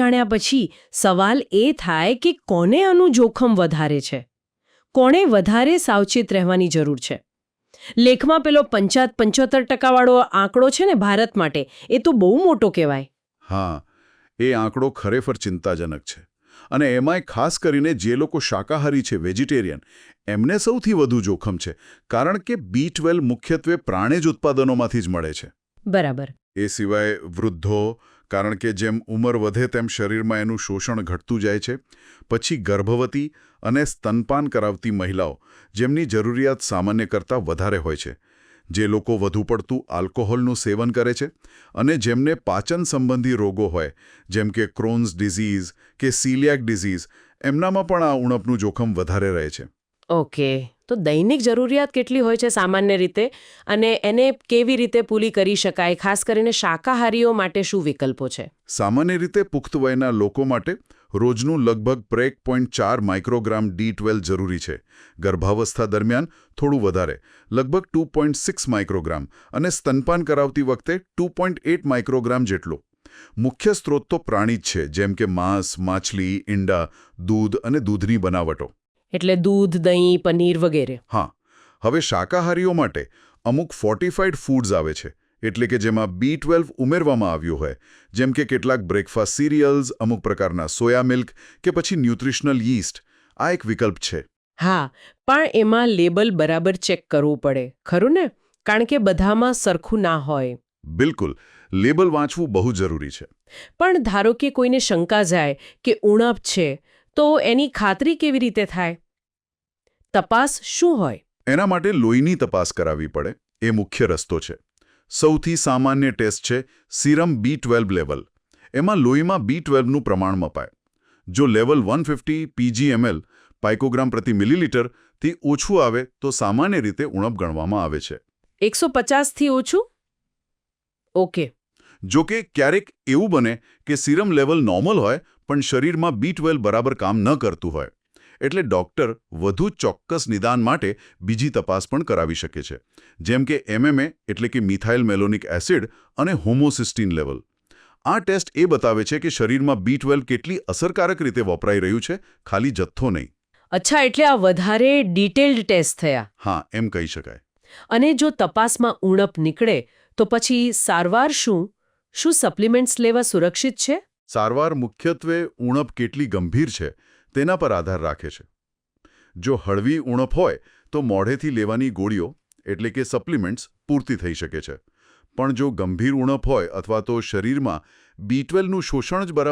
જાણ્યા પછી સવાલ એ થાય કે કોને આનું જોખમ વધારે છે, કોણે વધારે સાવચેત રહેવાની જરૂર છે. લેખમાં પેલો 75% વાળો આંકડો છે ને ભારત માટે, એ તો બહુ મોટો કહેવાય. હા, એ આંકડો ખરેખર ચિંતાજનક છે. અને એમાંય ખાસ કરીને જે લોકો શાકાહારી છે, વેજીટેરિયન, એમને સૌથી વધુ જોખમ છે, કારણ કે B12 મુખ્યત્વે પ્રાણેજ ઉત્પાદનોમાંથી જ મળે છે. બરાબર. એ સિવાય વૃદ્ધો, કારણ કે જેમ ઉંમર વધે તેમ શરીરમાં એનું શોષણ ઘટતું જાય છે. પછી ગર્ભવતી અને સ્તનપાન કરાવતી મહિલાઓ, જેમની જરૂરિયાત સામાન્ય કરતાં વધારે હોય છે. જે લોકો વધુ પડતું આલ્કોહોલનું સેવન કરે છે અને જેમને પાચન સંબંધી રોગો હોય, જેમ કે ક્રોન્સ ડિઝીઝ કે સિલિયાક ડિઝીઝ, એમનામાં પણ આ ઉણપનું જોખમ વધારે રહે છે. ઓકે, તો દૈનિક જરૂરિયાત કેટલી હોય છે સામાન્ય રીતે, અને એને કેવી રીતે પૂરી કરી શકાય? ખાસ કરીને શાકાહારીઓ માટે શું વિકલ્પો છે? સામાન્ય રીતે પુખ્ત વયના લોકો માટે રોજનું લગભગ 1.4 માઇક્રોગ્રામ D12 જરૂરી છે. ગર્ભાવસ્થા દરમિયાન થોડું વધારે, લગભગ 2.6 માઇક્રોગ્રામ, અને સ્તનપાન કરાવતી વખતે 2.8 માઇક્રોગ્રામ જેટલું. મુખ્ય સ્ત્રોત તો પ્રાણી જ છે, જેમ કે માંસ, માછલી, ઈંડા, દૂધ અને દૂધની બનાવટો. એટલે દૂધ, દહીં, પનીર વગેરે. હા, હવે શાકાહારીઓ માટે અમુક ફોર્ટિફાઈડ ફૂડ્સ આવે છે, એટલે કે જેમાં B12 ઉમેરવામાં આવ્યું હોય, જેમ કે કેટલાક બ્રેકફાસ્ટ સિરિયલ્સ, અમુક પ્રકારના સોયા મિલ્ક કે પછી ન્યુટ્રિશનલ યીસ્ટ. આ એક વિકલ્પ છે. હા, પણ એમાં લેબલ બરાબર ચેક કરવું પડે, ખરું ને? કારણ કે બધામાં સરખું ના હોય. બિલકુલ, લેબલ વાંચવું બહુ જરૂરી છે. પણ ધારો કે કોઈને શંકા જાય કે ઉણપ છે, તો એની ખાતરી કેવી રીતે થાય? તપાસ શું હોય? એના માટે લોહીની તપાસ કરાવવી પડે, એ મુખ્ય રસ્તો છે. સૌથી સામાન્ય ટેસ્ટ છે સીરમ B12 લેવલ. એમાં લોહીમાં B12નું પ્રમાણ મપાય. જો લેવલ 150 pg/ml પાઇકોગ્રામ પ્રતિ મિલીલીટર થી ઓછું આવે તો સામાન્ય રીતે ઉણપ ગણવામાં આવે છે. 150 થી ઓછું? ઓકે. જો કે ક્યારેક એવું બને કે સીરમ લેવલ નોર્મલ હોય પણ શરીરમાં B12 બરાબર કામ ન કરતું હોય. એટલે ડૉક્ટર વધુ ચોક્કસ નિદાન માટે બીજી તપાસ પણ કરાવી શકે છે, જેમ કે MMA એટલે કે મિથાઇલ મેલોનિક એસિડ અને હોમોસિસ્ટીન લેવલ. આ ટેસ્ટ એ બતાવે છે કે શરીરમાં B12 કેટલી અસરકારક રીતે વપરાઈ રહ્યું છે, ખાલી જથ્થો નહીં. અચ્છા, એટલે આ વધારે ડિટેલ્ડ ટેસ્ટ થયા. હા, એમ કહી શકાય. અને જો તપાસમાં ઉણપ નીકળે તો પછી સારવાર શું? શું સપ્લિમેન્ટ્સ લેવા સુરક્ષિત છે? સારવાર મુખ્યત્વે ઉણપ કેટલી ગંભીર છે તેના પર આધાર રાખે છે. જો હળવી ઉણપ હોય તો મોઢેથી લેવાની ગોળીઓ એટલે કે સપ્લિમેન્ટ્સ પૂરતી થઈ શકે છે. પણ જો ગંભીર ઉણપ હોય અથવા તો શરીરમાં B12નું શોષણ જ બરાબર